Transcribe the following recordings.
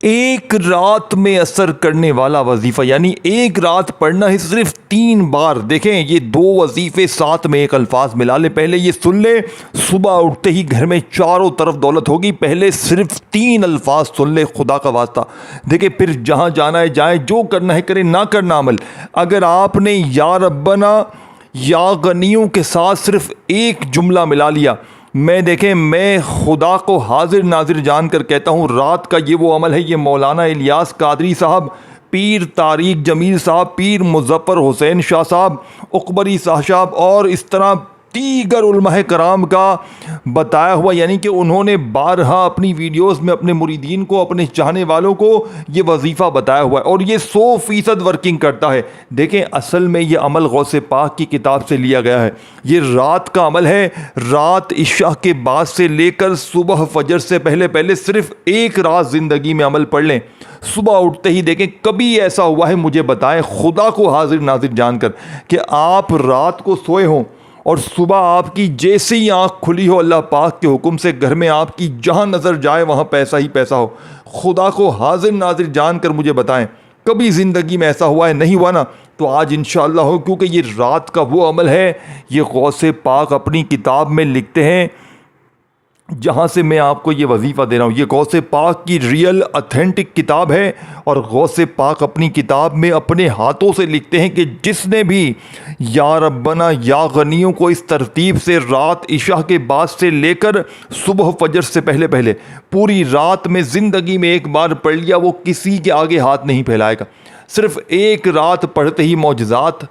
एक रात में असर करने वाला वजीफा, यानी एक रात पढ़ना है सिर्फ 3 बार। देखें, ये 2 वजीफे साथ में एक अल्फाज मिला ले। पहले ये सुन ले, सुबह उठते ही घर में चारों तरफ दौलत होगी। पहले सिर्फ 3 अल्फाज सुन ले, खुदा का वास्ता। देखें, फिर जहाँ जाना है जाए, जो करना है करें, ना करना अमल। अगर आपने या रब्बना या गनियों के साथ सिर्फ एक जुमला मिला लिया, मैं खुदा को हाजिर नाजिर जानकर कहता हूँ, रात का ये वो अमल है। ये मौलाना इलियास कादरी साहब, पीर तारिक जमील साहब, पीर मुजफ्फर हुसैन शाह साहब, उकबरी शाह साहब और इस तरह दीगर उलमाए कराम का बताया हुआ, यानी कि उन्होंने बारहा अपनी वीडियोस में अपने मुरीदीन को, अपने चाहने वालों को ये वजीफ़ा बताया हुआ है और ये 100% वर्किंग करता है। देखें, असल में ये अमल गौसे पाक की किताब से लिया गया है। ये रात का अमल है। रात इशा के बाद से लेकर सुबह फजर से पहले पहले सिर्फ एक रात ज़िंदगी में अमल पढ़ लें। सुबह उठते ही देखें, कभी ऐसा हुआ है मुझे बताएं, खुदा को हाजिर नाजिर जानकर, कि आप रात को सोए हों और सुबह आपकी जैसे ही आँख खुली हो, अल्लाह पाक के हुक्म से घर में आपकी जहाँ नज़र जाए वहाँ पैसा ही पैसा हो। खुदा को हाजिर नाजिर जानकर मुझे बताएं, कभी ज़िंदगी में ऐसा हुआ है? नहीं हुआ ना? तो आज इंशाअल्लाह हो, क्योंकि ये रात का वो अमल है। ये गौसे पाक अपनी किताब में लिखते हैं, जहाँ से मैं आपको ये वजीफ़ा दे रहा हूँ। ये गौसे पाक की रियल ऑथेंटिक किताब है और गौसे पाक अपनी किताब में अपने हाथों से लिखते हैं कि जिसने भी या रब्बना या गनियों को इस तरतीब से रात इशा के बाद से लेकर सुबह फजर से पहले पहले पूरी रात में ज़िंदगी में एक बार पढ़ लिया, वो किसी के आगे हाथ नहीं फैलाएगा। सिर्फ एक रात पढ़ते ही मौजज़ात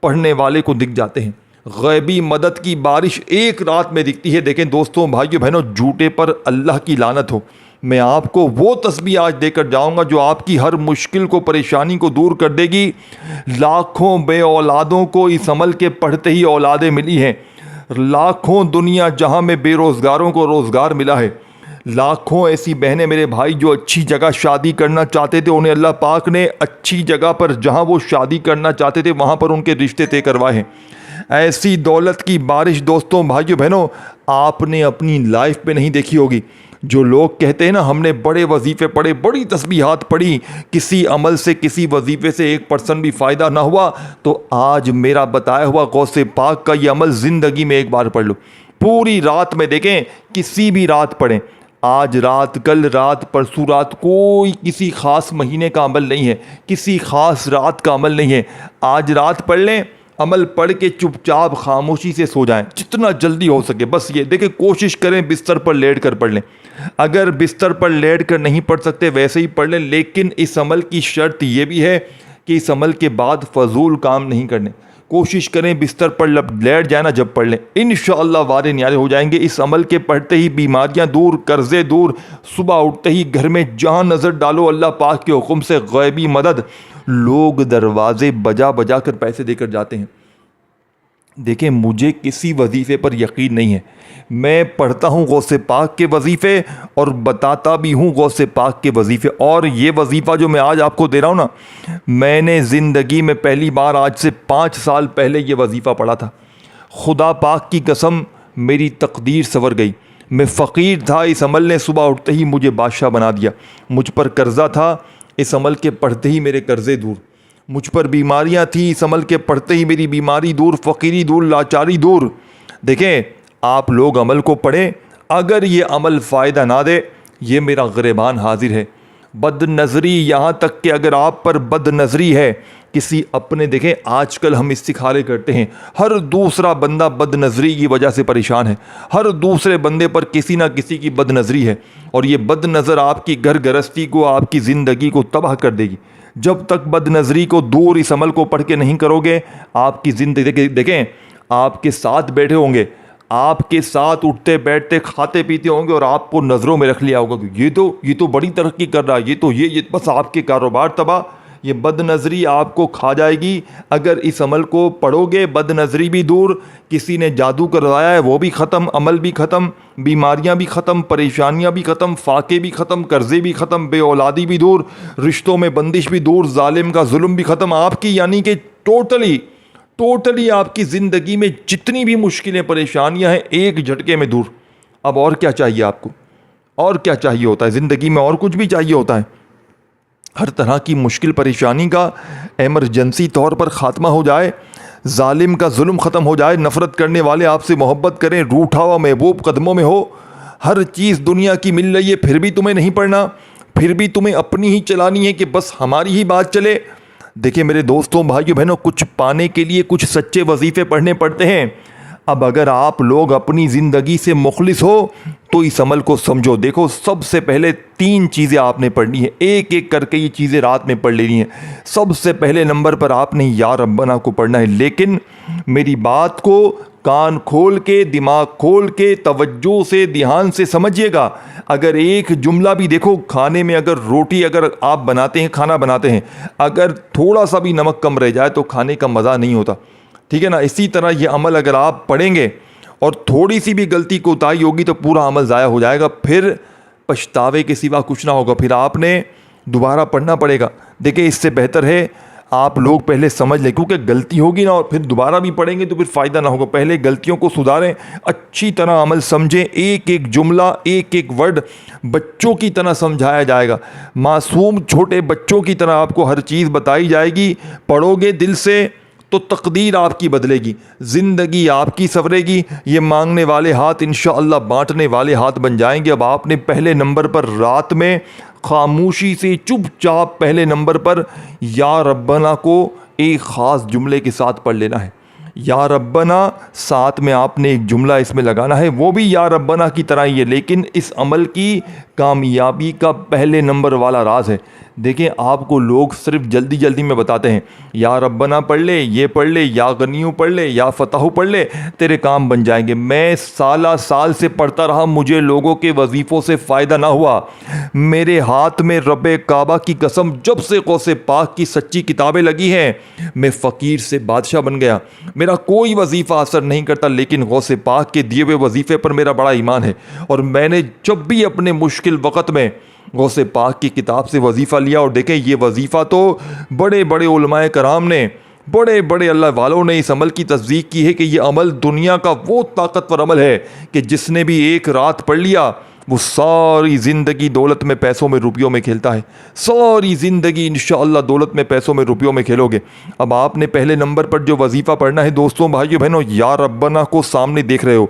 पढ़ने वाले को दिख जाते हैं। गैबी मदद की बारिश एक रात में दिखती है। देखें दोस्तों, भाइयों बहनों, झूठे पर अल्लाह की लानत हो। मैं आपको वो तस्बीह आज देकर जाऊंगा जो आपकी हर मुश्किल को, परेशानी को दूर कर देगी। लाखों बे औलादों को इस अमल के पढ़ते ही औलादें मिली हैं। लाखों दुनिया जहां में बेरोज़गारों को रोज़गार मिला है। लाखों ऐसी बहनें, मेरे भाई, जो अच्छी जगह शादी करना चाहते थे, उन्हें अल्लाह पाक ने अच्छी जगह पर, जहां वो शादी करना चाहते थे, वहां पर उनके रिश्ते तय करवाए हैं। ऐसी दौलत की बारिश दोस्तों, भाइयों बहनों, आपने अपनी लाइफ में नहीं देखी होगी। जो लोग कहते हैं ना, हमने बड़े वजीफ़े पढ़े, बड़ी तस्बीहात पढ़ी, किसी अमल से, किसी वजीफ़े से 1% भी फ़ायदा ना हुआ, तो आज मेरा बताया हुआ गौसे पाक का ये अमल ज़िंदगी में एक बार पढ़ लो। पूरी रात में देखें, किसी भी रात पढ़ें, आज रात, कल रात, परसों रात, कोई किसी ख़ास महीने का अमल नहीं है, किसी ख़ास रात का अमल नहीं है। आज रात पढ़ लें, अमल पढ़ के चुपचाप खामोशी से सो जाएं, जितना जल्दी हो सके। बस ये देखें, कोशिश करें बिस्तर पर लेट कर पढ़ लें। अगर बिस्तर पर लेट कर नहीं पढ़ सकते, वैसे ही पढ़ लें, लेकिन इस अमल की शर्त ये भी है कि इस अमल के बाद फजूल काम नहीं करने। कोशिश करें बिस्तर पर लेट जाए ना, जब पढ़ लें, इंशाअल्लाह वारे न्यारे हो जाएंगे। इस अमल के पढ़ते ही बीमारियां दूर, कर्जे दूर। सुबह उठते ही घर में जहाँ नज़र डालो, अल्लाह पाक के हुक्म से गैबी मदद। लोग दरवाजे बजा बजा कर पैसे देकर जाते हैं। देखें, मुझे किसी वजीफ़े पर यकीन नहीं है। मैं पढ़ता हूँ गौसे पाक के वजीफ़े और बताता भी हूँ गौसे पाक के वजीफ़े। और ये वजीफ़ा जो मैं आज आपको दे रहा हूँ ना, मैंने ज़िंदगी में पहली बार आज से 5 साल पहले ये वजीफ़ा पढ़ा था। खुदा पाक की कसम, मेरी तकदीर संवर गई। मैं फ़कीर था, इस अमल ने सुबह उठते ही मुझे बादशाह बना दिया। मुझ पर कर्ज़ा था, इस अमल के पढ़ते ही मेरे कर्ज़े दूर। मुझ पर बीमारियां थी, इस अमल के पढ़ते ही मेरी बीमारी दूर, फ़कीरी दूर, लाचारी दूर। देखें, आप लोग अमल को पढ़ें। अगर ये अमल फ़ायदा ना दे, ये मेरा गिरबान हाजिर है। बदनज़री, यहाँ तक कि अगर आप पर बदनज़री है किसी अपने, देखें आजकल हम इस्तिखारे करते हैं, हर दूसरा बंदा बदनज़री की वजह से परेशान है। हर दूसरे बंदे पर किसी ना किसी की बदनज़री है और ये बदनज़र आपकी घर गृहस्थी को, आपकी ज़िंदगी को तबाह कर देगी। जब तक बदनज़री को दूर इस अमल को पढ़ के नहीं करोगे, आपकी ज़िंदगी, देखें, आपके साथ बैठे होंगे, आपके साथ उठते बैठते खाते पीते होंगे और आपको नज़रों में रख लिया होगा कि ये तो बड़ी तरक्की कर रहा है, ये बस आपके कारोबार तबाह। ये बदनज़री आपको खा जाएगी। अगर इस अमल को पढ़ोगे, बदनज़री भी दूर, किसी ने जादू करवाया है वो भी ख़त्म, अमल भी ख़त्म, बीमारियां भी ख़त्म, परेशानियां भी ख़त्म, फाके भी ख़त्म, कर्ज़े भी ख़त्म, बे औलादी भी दूर, रिश्तों में बंदिश भी दूर, जालिम का जुल्म भी ख़त्म आपकी, यानी कि टोटली आपकी ज़िंदगी में जितनी भी मुश्किलें, परेशानियां हैं, एक झटके में दूर। अब और क्या चाहिए आपको? और क्या चाहिए होता है ज़िंदगी में? और कुछ भी चाहिए होता है? हर तरह की मुश्किल परेशानी का एमरजेंसी तौर पर ख़ात्मा हो जाए, जालिम का जुल्म ख़त्म हो जाए, नफ़रत करने वाले आपसे मोहब्बत करें, रूठा हुआ महबूब कदमों में हो, हर चीज़ दुनिया की मिल रही है फिर भी तुम्हें नहीं पढ़ना, फिर भी तुम्हें अपनी ही चलानी है कि बस हमारी ही बात चले। देखिए मेरे दोस्तों भाइयों बहनों, कुछ पाने के लिए कुछ सच्चे वजीफ़े पढ़ने पड़ते हैं। अब अगर आप लोग अपनी ज़िंदगी से मुखलिस हो तो इस अमल को समझो। देखो सबसे पहले 3 चीज़ें आपने पढ़नी है, एक एक करके ये चीज़ें रात में पढ़ लेनी है। सबसे पहले नंबर पर आपने या रब्बना को पढ़ना है, लेकिन मेरी बात को कान खोल के, दिमाग खोल के, तवज्जो से, ध्यान से समझिएगा। अगर एक जुमला भी देखो, खाने में अगर रोटी अगर आप बनाते हैं, खाना बनाते हैं, अगर थोड़ा सा भी नमक कम रह जाए तो खाने का मज़ा नहीं होता, ठीक है ना। इसी तरह ये अमल अगर आप पढ़ेंगे और थोड़ी सी भी गलती कोताही होगी तो पूरा अमल ज़ाया हो जाएगा, फिर पछतावे के सिवा कुछ ना होगा, फिर आपने दोबारा पढ़ना पड़ेगा। देखिए इससे बेहतर है आप लोग पहले समझ लें, क्योंकि गलती होगी ना और फिर दोबारा भी पढ़ेंगे तो फिर फ़ायदा ना होगा। पहले गलतियों को सुधारें, अच्छी तरह अमल समझें, एक एक जुमला, एक एक वर्ड बच्चों की तरह समझाया जाएगा, मासूम छोटे बच्चों की तरह आपको हर चीज़ बताई जाएगी। पढ़ोगे दिल से तो तकदीर आपकी बदलेगी, ज़िंदगी आपकी संवरेगी। ये मांगने वाले हाथ इंशाअल्लाह बांटने वाले हाथ बन जाएंगे। अब आपने पहले नंबर पर रात में खामोशी से चुपचाप पहले नंबर पर या रब्बना को एक ख़ास जुमले के साथ पढ़ लेना है। या रब्बना साथ में आपने एक जुमला इसमें लगाना है, वो भी या रब्बना की तरह ही है, लेकिन इस अमल की कामयाबी का पहले नंबर वाला राज है। देखें आपको लोग सिर्फ जल्दी जल्दी में बताते हैं या रब्बना पढ़ ले, ये पढ़ ले, या गनियू पढ़ ले, या फतह पढ़ ले, तेरे काम बन जाएंगे। मैं साल से पढ़ता रहा, मुझे लोगों के वजीफ़ों से फ़ायदा ना हुआ। मेरे हाथ में रब्बे काबा की कसम, जब से गौसे पाक की सच्ची किताबें लगी हैं मैं फ़कीर से बादशाह बन गया। मेरा कोई वजीफ़ा असर नहीं करता, लेकिन गौसे पाक के दिए हुए वजीफ़े पर मेरा बड़ा ईमान है। और मैंने जब भी अपने मुश्किल वक़्त में गौसे पाक की किताब से वजीफ़ा लिया, और देखें ये वजीफ़ा तो बड़े बड़े उलमाए कराम ने, बड़े बड़े अल्लाह वालों ने इस अमल की तस्दीक की है कि ये अमल दुनिया का वो ताकतवर अमल है कि जिसने भी एक रात पढ़ लिया वो सारी ज़िंदगी दौलत में, पैसों में, रुपयों में खेलता है। सारी ज़िंदगी इंशाअल्लाह दौलत में, पैसों में, रुपयों में खेलोगे। अब आपने पहले नंबर पर जो वजीफ़ा पढ़ना है दोस्तों भाइयों बहनों, या रब्बना को सामने देख रहे हो,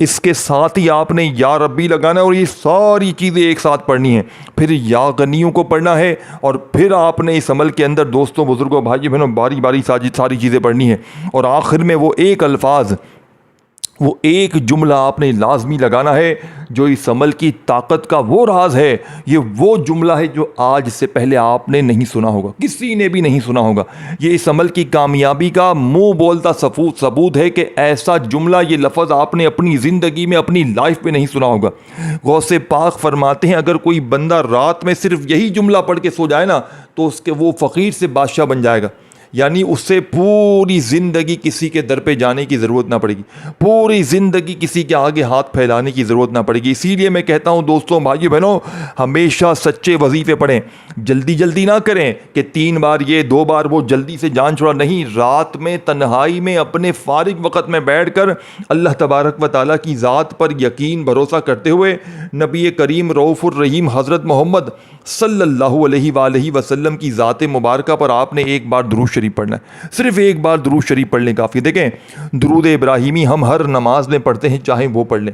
इसके साथ ही आपने या रब्बी लगाना है और ये सारी चीज़ें एक साथ पढ़नी है। फिर या गनियों को पढ़ना है और फिर आपने इस अमल के अंदर दोस्तों बुज़ुर्गों भाइयों बहनों बारी बारी सारी चीज़ें पढ़नी है। और आखिर में वो एक अल्फाज, वो एक जुमला आपने लाजमी लगाना है जो इस अमल की ताकत का वो राज है। ये वो जुमला है जो आज से पहले आपने नहीं सुना होगा, किसी ने भी नहीं सुना होगा। ये इस अमल की कामयाबी का मुंह बोलता सबूत है कि ऐसा जुमला, ये लफ्ज़ आपने अपनी ज़िंदगी में, अपनी लाइफ में नहीं सुना होगा। गौसे पाक फरमाते हैं अगर कोई बंदा रात में सिर्फ यही जुमला पढ़ के सो जाए ना तो उसके वो फ़कीर से बादशाह बन जाएगा। यानी उससे पूरी ज़िंदगी किसी के दर पे जाने की ज़रूरत ना पड़ेगी, पूरी ज़िंदगी किसी के आगे हाथ फैलाने की ज़रूरत ना पड़ेगी। इसीलिए मैं कहता हूँ दोस्तों भाइयों बहनों, हमेशा सच्चे वजीफ़े पढ़ें, जल्दी ना करें कि 3 बार ये 2 बार वो, जल्दी से जान छोड़ा नहीं। रात में तन्हाई में अपने फारिग वक़्त में बैठ कर अल्लाह तबारक व तआला की ज़ात पर यकीन भरोसा करते हुए नबी करीम रऊफ़ुर रहीम हज़रत मोहम्मद सल्लल्लाहु अलैहि वसल्लम की ज़ात मुबारका पर आपने एक बार दुरूद शरीफ पढ़ना है। सिर्फ एक बार दुरूद शरीफ पढ़ लें काफ़ी। देखें दुरूद इब्राहिमी हम हर नमाज में पढ़ते हैं, चाहे वो पढ़ लें,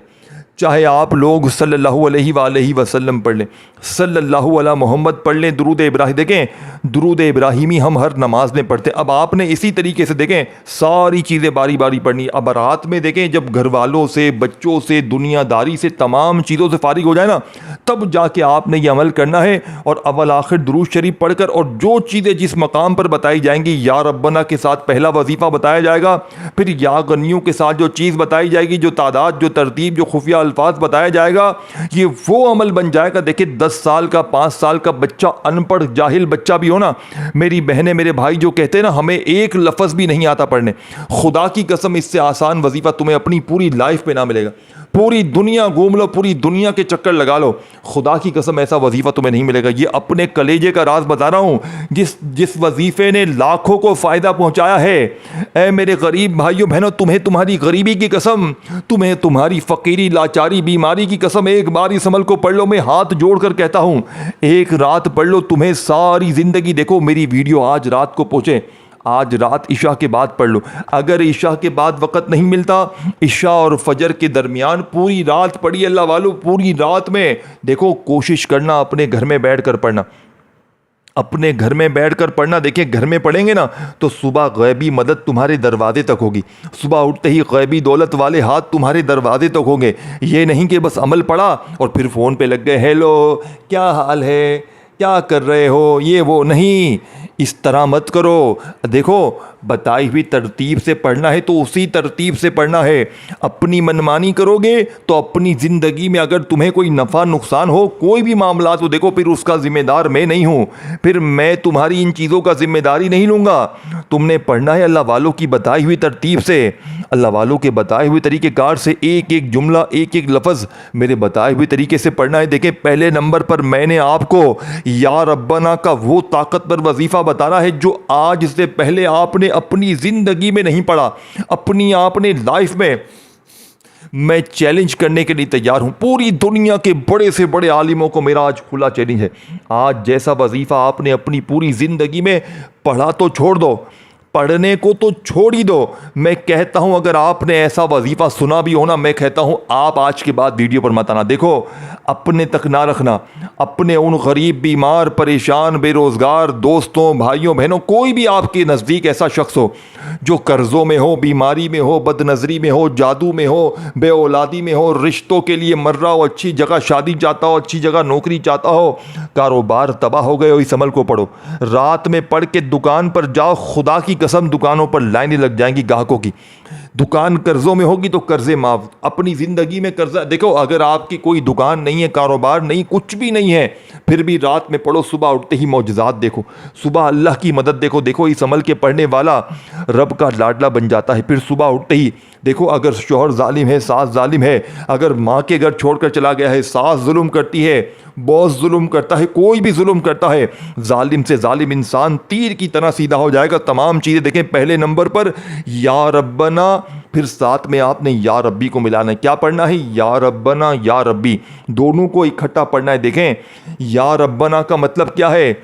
चाहे आप लोग सल्लल्लाहु अलैहि वसल्लम पढ़ लें, सल्लल्लाहु अला मोहम्मद पढ़ लें, दुरूद इब्राहिम, देखें दुरूद इब्राहिमी हम हर नमाज में पढ़ते हैं। अब आपने इसी तरीके से देखें सारी चीज़ें बारी बारी पढ़नी। अब रात में देखें जब घर वालों से, बच्चों से, दुनियादारी से, तमाम चीज़ों से फारिग हो जाए ना, तब जाके आपने ये अमल करना है और अव्वल आखिर दुरूद शरीफ पढ़कर, और जो चीज़ें जिस मकाम पर बताई जाएंगी, या रब्बना के साथ पहला वजीफ़ा बताया जाएगा, फिर या गनियों के साथ जो चीज़ बताई जाएगी, जो तादाद, जो तरतीब, जो खुफिया अल्फाज बताया जाएगा, ये वो अमल बन जाएगा। देखिए 10 साल का, 5 साल का बच्चा, अनपढ़ जाहिल बच्चा भी हो ना, मेरी बहनें, मेरे भाई जो कहते हैं ना हमें एक लफ्ज़ भी नहीं आता पढ़ने, खुदा की कसम इससे आसान वजीफ़ा तुम्हें अपनी पूरी लाइफ में ना मिलेगा। पूरी दुनिया घूम लो, पूरी दुनिया के चक्कर लगा लो, खुदा की कसम ऐसा वजीफा तुम्हें नहीं मिलेगा। ये अपने कलेजे का राज बता रहा हूँ, जिस वजीफे ने लाखों को फायदा पहुंचाया है। ऐ मेरे गरीब भाइयों बहनों, तुम्हें तुम्हारी गरीबी की कसम, तुम्हें तुम्हारी फकीरी लाचारी बीमारी की कसम, एक बार इस अमल को पढ़ लो। मैं हाथ जोड़कर कहता हूं, एक रात पढ़ लो, तुम्हें सारी जिंदगी, देखो मेरी वीडियो आज रात को पहुंचे, आज रात इशा के बाद पढ़ लो। अगर इशा के बाद वक़्त नहीं मिलता, इशा और फजर के दरमियान पूरी रात पढ़िए अल्लाह वालों, पूरी रात में। देखो कोशिश करना अपने घर में बैठकर पढ़ना, अपने घर में बैठकर पढ़ना। देखिए घर में पढ़ेंगे ना तो सुबह गैबी मदद तुम्हारे दरवाजे तक होगी, सुबह उठते ही गैबी दौलत वाले हाथ तुम्हारे दरवाजे तक होंगे। ये नहीं कि बस अमल पढ़ा और फिर फ़ोन पे लग गए, हेलो क्या हाल है, क्या कर रहे हो, ये वो नहीं, इस तरह मत करो। देखो बताई हुई तरतीब से पढ़ना है तो उसी तरतीब से पढ़ना है। अपनी मनमानी करोगे तो अपनी ज़िंदगी में अगर तुम्हें कोई नफ़ा नुकसान हो, कोई भी मामला, तो देखो फिर उसका ज़िम्मेदार मैं नहीं हूँ, फिर मैं तुम्हारी इन चीज़ों का ज़िम्मेदारी नहीं लूँगा। तुमने पढ़ना है अल्लाह वालों की बताई हुई तरतीब से, अल्लाह वालों के बताए हुए तरीक़ेकार से, एक एक जुमला, एक एक लफ्ज़ मेरे बताए हुए तरीके से पढ़ना है। देखें पहले नंबर पर मैंने आपको या रब्बना का वो ताकतवर वजीफ़ा बताना है जो आज से पहले आपने अपनी ज़िंदगी में नहीं पढ़ा, अपनी आपने लाइफ में। मैं चैलेंज करने के लिए तैयार हूं, पूरी दुनिया के बड़े से बड़े आलिमों को मेरा आज खुला चैलेंज है। आज जैसा वजीफ़ा आपने अपनी पूरी ज़िंदगी में पढ़ा तो छोड़ दो, पढ़ने को तो छोड़ ही दो। मैं कहता हूं अगर आपने ऐसा वजीफ़ा सुना भी हो ना, मैं कहता हूं आप आज के बाद वीडियो पर मत आना। देखो अपने तक ना रखना, अपने उन गरीब, बीमार, परेशान, बेरोज़गार दोस्तों, भाइयों, बहनों, कोई भी आपके नज़दीक ऐसा शख्स हो जो कर्ज़ों में हो, बीमारी में हो, बदनज़री में हो, जादू में हो, बे औलादी में हो, रिश्तों के लिए मर रहा हो, अच्छी जगह शादी चाहता हो, अच्छी जगह नौकरी चाहता हो, कारोबार तबाह हो गए हो, इस अमल को पढ़ो। रात में पढ़ के दुकान पर जाओ, खुदा की कसम दुकानों पर लाइनें लग जाएंगी ग्राहकों की। दुकान कर्जों में होगी तो कर्जे माफ। अपनी ज़िंदगी में कर्जा, देखो अगर आपकी कोई दुकान नहीं है, कारोबार नहीं, कुछ भी नहीं है, फिर भी रात में पढ़ो, सुबह उठते ही मौजज़ात देखो, सुबह अल्लाह की मदद देखो। देखो इस अमल के पढ़ने वाला रब का लाडला बन जाता है। फिर सुबह उठते ही देखो, अगर शौहर जालिम है, सास जालिम है, अगर माँ के घर छोड़कर चला गया है, सास जुल्म करती है, बॉस जुल्म करता है, कोई भी जुल्म करता है, जालिम से जालिम इंसान तीर की तरह सीधा हो जाएगा। तमाम चीज़ें देखें, पहले नंबर पर या रब्बना, फिर साथ में आपने या रब्बी को मिलाना है। क्या पढ़ना है? या रब्बना या रब्बी, दोनों को इकट्ठा पढ़ना है। देखें या रब्बना का मतलब क्या है?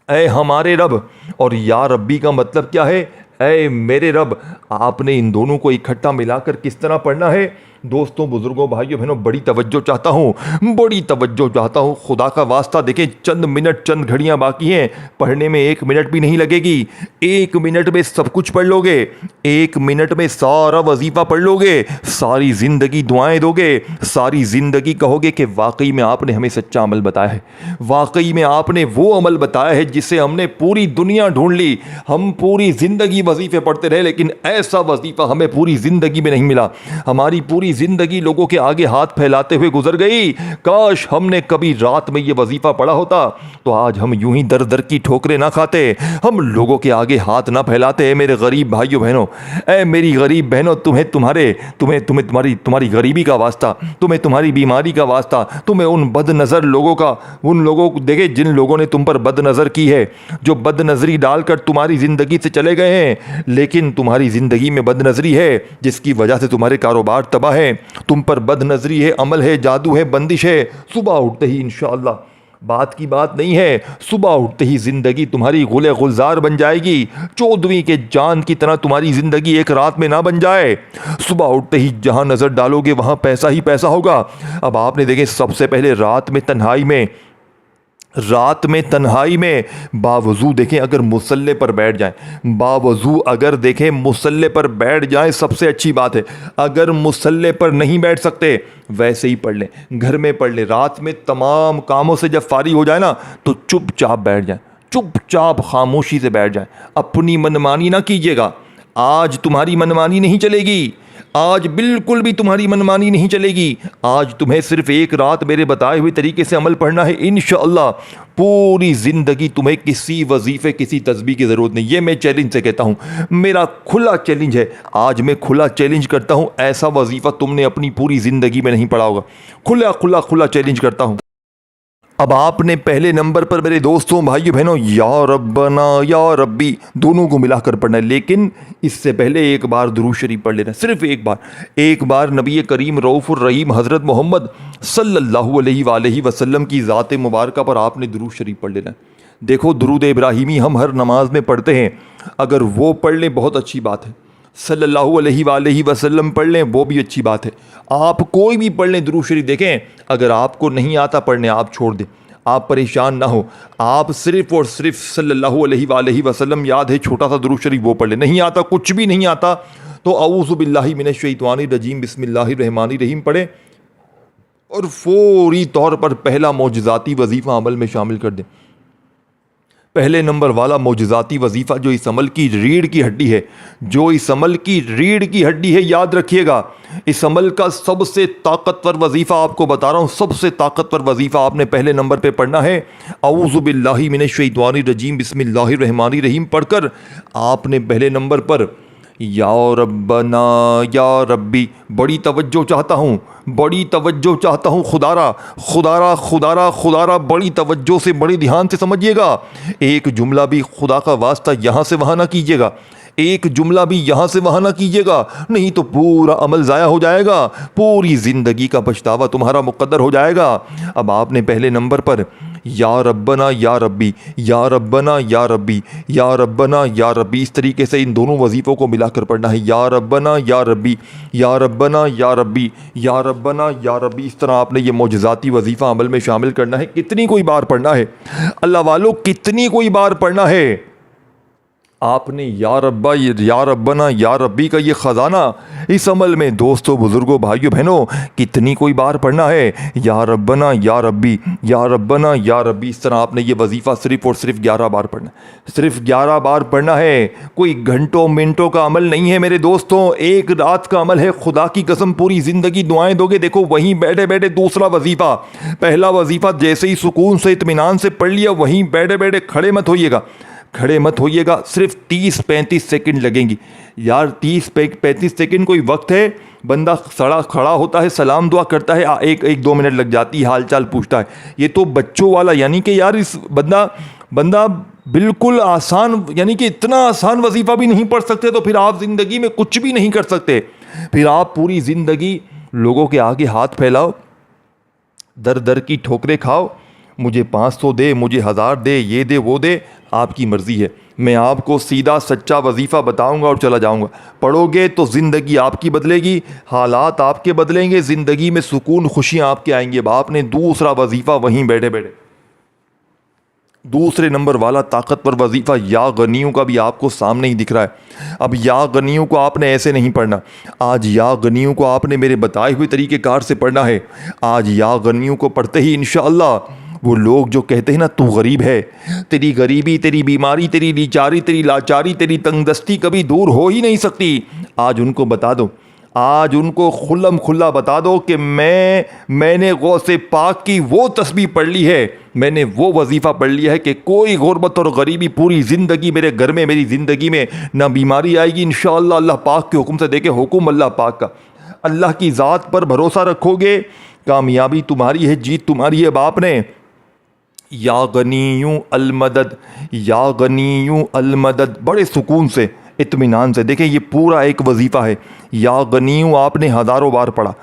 ऐ हमारे रब, और या रब्बी का मतलब क्या है? ऐ मेरे रब। आपने इन दोनों को इकट्ठा मिलाकर किस तरह पढ़ना है? दोस्तों, बुजुर्गों, भाइयों, बहनों, बड़ी तवज्जो चाहता हूँ, बड़ी तवज्जो चाहता हूँ, खुदा का वास्ता। देखें चंद मिनट, चंद घड़ियाँ बाकी हैं, पढ़ने में 1 मिनट भी नहीं लगेगी। 1 मिनट में सब कुछ पढ़ लोगे, 1 मिनट में सारा वजीफ़ा पढ़ लोगे, सारी ज़िंदगी दुआएं दोगे, सारी ज़िंदगी कहोगे कि वाकई में आपने हमें सच्चा अमल बताया है, वाकई में आपने वो अमल बताया है जिसे हमने पूरी दुनिया ढूंढ ली। हम पूरी ज़िंदगी वजीफ़े पढ़ते रहे, लेकिन ऐसा वजीफ़ा हमें पूरी ज़िंदगी में नहीं मिला। हमारी पूरी जिंदगी लोगों के आगे हाथ फैलाते हुए गुजर गई। काश हमने कभी रात में ये वजीफा पढ़ा होता तो आज हम यूं ही दर दर की ठोकरें ना खाते, हम लोगों के आगे हाथ ना फैलाते। मेरे गरीब भाइयों बहनों, ऐ मेरी गरीब बहनों, तुम्हारी गरीबी का वास्ता, तुम्हें तुम्हारी बीमारी का वास्ता, तुम्हें उन बदनज़र लोगों का, उन लोगों को देखे जिन लोगों ने तुम पर बदनज़र की है, जो बदनज़री डालकर तुम्हारी ज़िंदगी से चले गए हैं। लेकिन तुम्हारी ज़िंदगी में बदनज़री है जिसकी वजह से तुम्हारे कारोबार तबाह है, तुम पर बदनजरी है, अमल है, जादू है, बंदिश है। सुबह उठते ही इंशाअल्लाह, बात की बात नहीं है, सुबह उठते ही जिंदगी तुम्हारी गुले गुलजार बन जाएगी। 14वीं के चांद की तरह तुम्हारी जिंदगी एक रात में ना बन जाए। सुबह उठते ही जहां नजर डालोगे वहां पैसा ही पैसा होगा। अब आपने देखे, सबसे पहले रात में तन्हाई में बावजू देखें अगर मुसल्ले पर बैठ जाएं, बावजू अगर देखें मुसल्ले पर बैठ जाएं, सबसे अच्छी बात है। अगर मुसल्ले पर नहीं बैठ सकते वैसे ही पढ़ लें, घर में पढ़ लें। रात में तमाम कामों से जब फारिग हो जाए ना तो चुपचाप बैठ जाएं, चुपचाप खामोशी से बैठ जाएं। अपनी मनमानी ना कीजिएगा, आज तुम्हारी मनमानी नहीं चलेगी, आज बिल्कुल भी तुम्हारी मनमानी नहीं चलेगी। आज तुम्हें सिर्फ एक रात मेरे बताए हुए तरीके से अमल पढ़ना है। इंशाअल्लाह पूरी ज़िंदगी तुम्हें किसी वजीफ़े किसी तस्बीह की ज़रूरत नहीं। ये मैं चैलेंज से कहता हूँ, मेरा खुला चैलेंज है। आज मैं खुला चैलेंज करता हूँ, ऐसा वजीफ़ा तुमने अपनी पूरी ज़िंदगी में नहीं पढ़ा होगा। खुला चैलेंज करता हूँ। अब आपने पहले नंबर पर मेरे दोस्तों भाइयों बहनों या रब्बना या रब्बी दोनों को मिलाकर पढ़ना है, लेकिन इससे पहले एक बार दुरूद शरीफ पढ़ लेना, सिर्फ एक बार नबी करीम रऊफ़ुर रहीम हज़रत मोहम्मद सल्लल्लाहु अलैहि वसल्लम की ज़ात मुबारका पर आपने दुरूद शरीफ पढ़ लेना है। देखो दुरूद इब्राहिमी हम हर नमाज में पढ़ते हैं, अगर वो पढ़ लें बहुत अच्छी बात है। सल्लल्लाहु अलैहि वसल्लम पढ़ लें वो भी अच्छी बात है। आप कोई भी पढ़ लें दुरूद शरीफ। देखें अगर आपको नहीं आता पढ़ने आप छोड़ दें, आप परेशान ना हो। आप सिर्फ़ और सिर्फ सल्लल्लाहु अलैहि वसल्लम याद है छोटा सा दुरूद शरीफ वो पढ़ लें। नहीं आता, कुछ भी नहीं आता तो औज़ु बिल्लाहि मिनश शैतानिर रजीम बिस्मिल्लाहिर रहमानिर रहीम पढ़ें और फौरी तौर पर पहला मौजज़ाती वजीफ़ा अमल में शामिल कर दें। पहले नंबर वाला मौजज़ाती वजीफ़ा जो इस अमल की रीढ़ की हड्डी है, जो इस अमल की रीढ़ की हड्डी है, याद रखिएगा। इस अमल का सबसे ताकतवर वजीफ़ा आपको बता रहा हूँ, सबसे ताकतवर वजीफ़ा आपने पहले नंबर पे पढ़ना है। औज़ु बिल्लाहि मिनश शैतानिर रजीम बिस्मिल्लाहिर रहमानिर रहीम पढ़कर आपने पहले नंबर पर या रब्बना या रब्बी, बड़ी तवज्जो चाहता हूँ खुदारा बड़ी तवज्जो से बड़ी ध्यान से समझिएगा। एक जुमला भी खुदा का वास्ता यहाँ से वहाँ ना कीजिएगा, एक जुमला भी यहाँ से वहाँ ना कीजिएगा, नहीं तो पूरा अमल ज़ाया हो जाएगा, पूरी ज़िंदगी का पछतावा तुम्हारा मुक़द्दर हो जाएगा। अब आपने पहले नंबर पर या रब्बना या रब्बी, या रब्बना या रब्बी, या रब्बना या रब्बी, इस तरीके से इन दोनों वजीफ़ों को मिलाकर पढ़ना है। या रब्बना या रब्बी, या रब्बना या रब्बी, या रब्बना या रब्बी, इस तरह आपने ये मौजज़ाती वजीफ़ा अमल में शामिल करना है। कितनी कोई बार पढ़ना है अल्लाह वालों, कितनी कोई बार पढ़ना है आपने या रब्बा या रब्बना या रब्बी का ये ख़ज़ाना इस अमल में दोस्तों बुज़ुर्गों भाइयों बहनों कितनी कोई बार पढ़ना है। या रब्बना या रब्बी, या रब्बना या रब्बी, इस तरह आपने ये वजीफ़ा सिर्फ़ और सिर्फ 11 बार पढ़ना है, सिर्फ 11 बार पढ़ना है। कोई घंटों मिनटों का अमल नहीं है मेरे दोस्तों, एक रात का अमल है। खुदा की कसम पूरी ज़िंदगी दुआएं दोगे। देखो वहीं बैठे बैठे दूसरा वजीफ़ा, पहला वजीफ़ा जैसे ही सुकून से इत्मीनान से पढ़ लिया, वहीं बैठे बैठे खड़े मत होइएगा, सिर्फ 30-35 सेकंड लगेंगी यार। 30-35 सेकंड कोई वक्त है? बंदा खड़ा होता है, सलाम दुआ करता है, एक 2 मिनट लग जाती है, हाल चाल पूछता है। ये तो बच्चों वाला, यानी कि यार इस बंदा बिल्कुल आसान, यानी कि इतना आसान वजीफ़ा भी नहीं पढ़ सकते तो फिर आप ज़िंदगी में कुछ भी नहीं कर सकते। फिर आप पूरी ज़िंदगी लोगों के आगे हाथ फैलाओ, दर दर की ठोकरें खाओ, मुझे 500 दे, मुझे 1000 दे, ये दे वो दे, आपकी मर्ज़ी है। मैं आपको सीधा सच्चा वजीफ़ा बताऊंगा और चला जाऊंगा। पढ़ोगे तो ज़िंदगी आपकी बदलेगी, हालात आपके बदलेंगे, ज़िंदगी में सुकून खुशियाँ आपके आएंगी। अब आपने दूसरा वजीफ़ा वहीं बैठे बैठे दूसरे नंबर वाला ताकतवर वजीफ़ा या गनियों का भी आपको सामने ही दिख रहा है। अब या गनियों को आपने ऐसे नहीं पढ़ना, आज या गनियों को आपने मेरे बताए हुए तरीक़ेकार से पढ़ना है। आज या गनियों को पढ़ते ही इंशाअल्लाह वो लोग जो कहते हैं ना तू गरीब है, तेरी गरीबी, तेरी बीमारी, तेरी नीचारी, तेरी लाचारी, तेरी तंगदस्ती कभी दूर हो ही नहीं सकती, आज उनको बता दो, आज उनको खुल्लम खुल्ला बता दो कि मैंने गौसे पाक की वो तस्बीह पढ़ ली है, मैंने वो वजीफ़ा पढ़ लिया है कि कोई गुर्बत और गरीबी पूरी ज़िंदगी मेरे घर में, मेरी ज़िंदगी में ना बीमारी आएगी इंशाअल्लाह। अल्लाह पाक के हुक्म से, देखे हुक्म अल्लाह पाक का, अल्लाह की ज़ात पर भरोसा रखोगे, कामयाबी तुम्हारी है, जीत तुम्हारी है। बाप ने या गनीयू अलमदद, या गनीयू अलमदद, बड़े सुकून से इत्मीनान से, देखें ये पूरा एक वजीफ़ा है। या गनीयू आपने हज़ारों बार पढ़ा,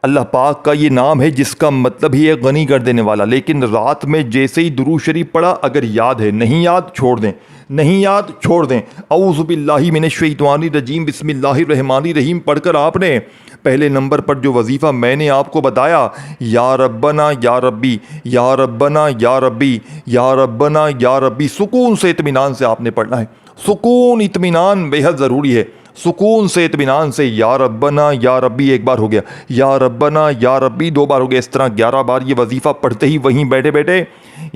अल्लाह पाक का ये नाम है जिसका मतलब ही है गनी कर देने वाला। लेकिन रात में जैसे ही दुरूद शरीफ पढ़ा, अगर याद है, नहीं याद छोड़ दें, नहीं याद छोड़ दें। औज़ु बिल्लाहि मिनश शैतानिर रजीम बिस्मिल्लाहिर रहमानिर रहीम पढ़कर आपने पहले नंबर पर जो वजीफ़ा मैंने आपको बताया, या रब्बना या रब्बी, या रब्बना या रब्बी, या रब्बना या रब्बी, सुकून से इत्मीनान से आपने पढ़ना है। सुकून इत्मीनान बेहद ज़रूरी है, सुकून से इत्मीनान से। या रब्बना या रब्बी एक बार हो गया, या रब्बना या रब्बी 2 बार हो गया, इस तरह 11 बार ये वजीफ़ा पढ़ते ही वहीं बैठे बैठे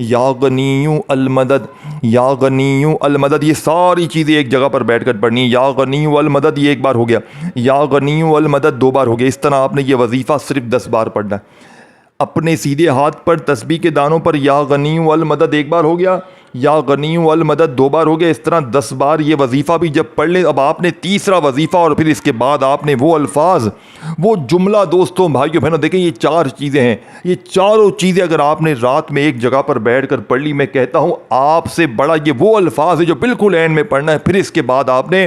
या गनियु अल मदद, या गनियु अल मदद, ये सारी चीज़ें एक जगह पर बैठ कर पढ़नी है। या गनियु अल मदद ये एक बार हो गया, या गनियु अल मदद 2 बार हो गया। इस तरह आपने ये वजीफ़ा सिर्फ 10 बार पढ़ना है। अपने सीधे हाथ पर तस्बीह के दानों पर या गनियु अल मदद 1 बार हो गया, या गनियु अल मदद 2 बार हो गया। इस तरह 10 बार ये वजीफ़ा भी जब पढ़ ले, अब आपने तीसरा वजीफ़ा और फिर इसके बाद आपने वो अल्फाज, वो जुमला, दोस्तों भाइयों बहनों, देखें ये 4 चीज़ें हैं। ये चारों चीज़ें अगर आपने रात में एक जगह पर बैठ कर पढ़ ली, मैं कहता हूँ आपसे बड़ा ये वो अल्फाज है जो बिल्कुल एंड में पढ़ना है। फिर इसके बाद आपने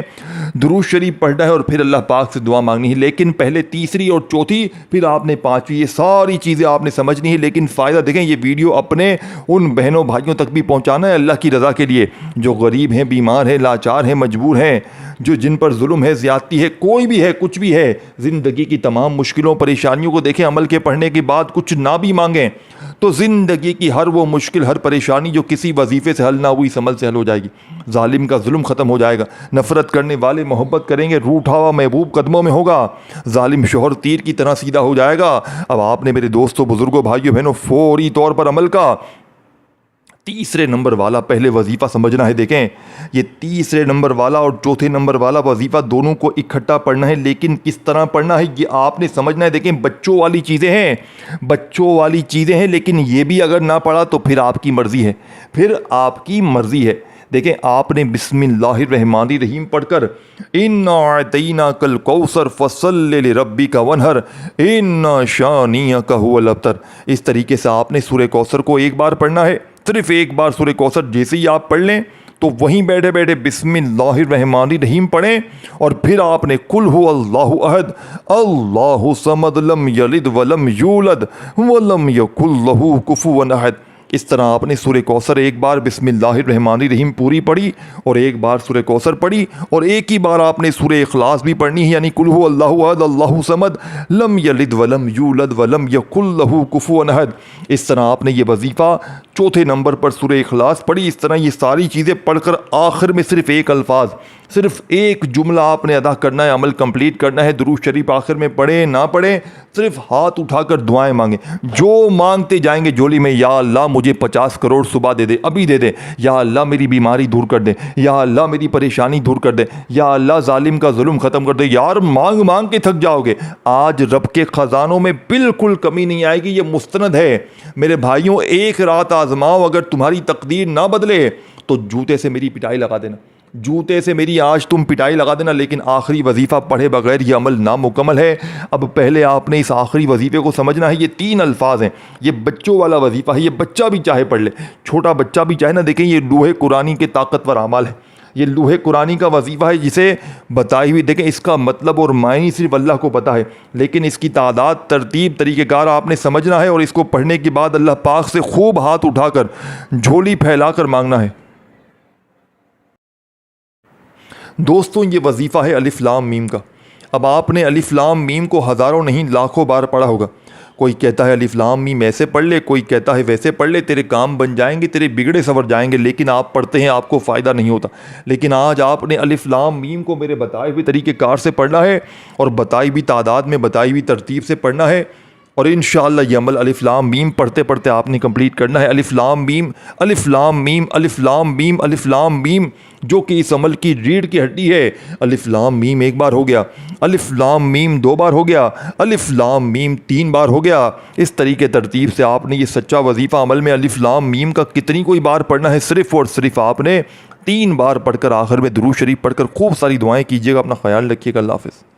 दुरूद शरीफ पढ़ना है और फिर अल्लाह पाक से दुआ मांगनी है। लेकिन पहले तीसरी और चौथी, फिर आपने 5वीं, ये सारी चीज़ें आपने समझनी है। लेकिन फ़ायदा देखें, ये वीडियो अपने उन बहनों भाइयों तक भी पहुँचाना है अल्लाह की रज़ा के लिए, जो गरीब हैं, बीमार हैं, लाचार हैं, मजबूर हैं, जो जिन पर जुल्म है, ज़्यादती है, कोई भी है, कुछ भी है, ज़िंदगी की तमाम मुश्किलों परेशानियों को देखें। अमल के पढ़ने के बाद कुछ ना भी मांगें तो ज़िंदगी की हर वो मुश्किल, हर परेशानी जो किसी वजीफ़े से हल ना हुई, समल से हल हो जाएगी। जालिम का जुल्म ख़त्म हो जाएगा, नफ़रत करने वाले मोहब्बत करेंगे, रूठा हुआ महबूब कदमों में होगा, जालिम शोहर तीर की तरह सीधा हो जाएगा। अब आपने मेरे दोस्तों, बुज़ुर्गों, भाइयों बहनों, फौरी तौर पर अमल का तीसरे नंबर वाला पहले वजीफ़ा समझना है। देखें, ये तीसरे नंबर वाला और चौथे नंबर वाला वजीफ़ा दोनों को इकट्ठा पढ़ना है। लेकिन किस तरह पढ़ना है ये आपने समझना है। देखें, बच्चों वाली चीज़ें हैं, बच्चों वाली चीज़ें हैं, लेकिन ये भी अगर ना पढ़ा तो फिर आपकी मर्ज़ी है, फिर आपकी मर्ज़ी है। देखें, आपने बिस्मिल्लाहिर्रहमानिर्रहीम पढ़कर इन्ना अतैना कल कौसर फसल्लि लिरब्बिका वनहर इन्ना शानियका हुवल अब्तर, इस तरीके से आपने सूरह कौसर को 1 बार पढ़ना है। सिर्फ 1 बार सूरह कौसर जैसे ही आप पढ़ लें तो वहीं बैठे बैठे बिस्मिल्लाहिर्रहमानिर्रहीम पढ़ें और फिर आपने कुल हु अल्लाहु अहद अल्लाहु समद लम यलिद वलम यूलद वलम यकुल लहू कुफुवन अहद, इस तरह आपने सूरह कौसर 1 बार बिस्मिल्लाहिर्रहमानिर्रहीम पूरी पढ़ी और 1 बार सूरह कौसर पढ़ी और एक ही बार आपने सूरह इखलास भी पढ़नी है, यानी कुल हु अल्लाहु अहद अल्लाहु समद लम यलिद वलम यूलद वलम यकुल लहू कुफुवन अहद। इस तरह आपने ये वजीफ़ा चौथे नंबर पर सूरह इखलास पढ़ी। इस तरह ये सारी चीज़ें पढ़कर आखिर में सिर्फ एक अल्फाज, सिर्फ एक जुमला आपने अदा करना है, अमल कंप्लीट करना है। दुरूद शरीफ आखिर में पढ़े ना पढ़े, सिर्फ हाथ उठाकर दुआएं मांगे। जो मांगते जाएंगे झोली में, या अल्लाह मुझे 50 करोड़ सुबह दे दे, अभी दे दे, या अल्लाह मेरी बीमारी दूर कर दे, या अल्लाह मेरी परेशानी दूर कर दे, या अल्लाह जालिम का जुल्म ख़त्म कर दे। यार मांग मांग के थक जाओगे। आज रब के ख़जानों में बिल्कुल कमी नहीं आएगी, ये मुस्तनद है। मेरे भाइयों, एक रात आजमाओ, अगर तुम्हारी तकदीर ना बदले तो जूते से मेरी पिटाई लगा देना, जूते से मेरी आज तुम पिटाई लगा देना। लेकिन आखिरी वजीफ़ा पढ़े बगैर ये अमल नामुकम्मल है। अब पहले आपने इस आखिरी वजीफ़े को समझना है। ये 3 अल्फाज हैं, ये बच्चों वाला वजीफ़ा है, ये बच्चा भी चाहे पढ़ ले, छोटा बच्चा भी चाहे ना। देखें, ये लूहे कुरानी के ताकतवर अमाल है, ये लूहे कुरानी का वजीफ़ा है जिसे बताई हुई। देखें, इसका मतलब और मायने सिर्फ अल्लाह को पता है, लेकिन इसकी तादाद, तरतीब, तरीक़ेकार आपने समझना है और इसको पढ़ने के बाद अल्लाह पाक से खूब हाथ उठाकर, झोली फैलाकर मांगना है। दोस्तों, ये वजीफ़ा है अलिफ लाम मीम का। अब आपने अलिफ लाम मीम को हज़ारों नहीं लाखों बार पढ़ा होगा। कोई कहता है अलिफ लाम मीम ऐसे पढ़ ले, कोई कहता है वैसे पढ़ ले, तेरे काम बन जाएंगे, तेरे बिगड़े सवर जाएंगे। लेकिन आप पढ़ते हैं, आपको फ़ायदा नहीं होता। लेकिन आज आपने अलिफ लाम मीम को मेरे बताए हुए तरीक़ेकार से पढ़ना है और बताई हुई तादाद में, बताई हुई तरतीब से पढ़ना है और इंशाअल्लाह ये अमल अलिफ लाम मीम पढ़ते पढ़ते आपने कंप्लीट करना है। अलिफ लाम मीम, अलिफ लाम मीम, अलिफ लाम मीम, अलिफ लाम मीम, जो कि इस अमल की रीढ़ की हड्डी है। अलिफ लाम मीम 1 बार हो गया, अलिफ लाम मीम 2 बार हो गया, अलिफ लाम मीम 3 बार हो गया। इस तरीके तरतीब से आपने ये सच्चा वजीफ़ा अमल में अलिफ लाम मीम का कितनी कोई बार पढ़ना है, सिर्फ़ और सिर्फ आपने 3 बार पढ़कर आखिर में दुरूद शरीफ पढ़कर खूब सारी दुआएं कीजिएगा। अपना ख्याल रखिएगा। अल्लाह हाफ़िज़।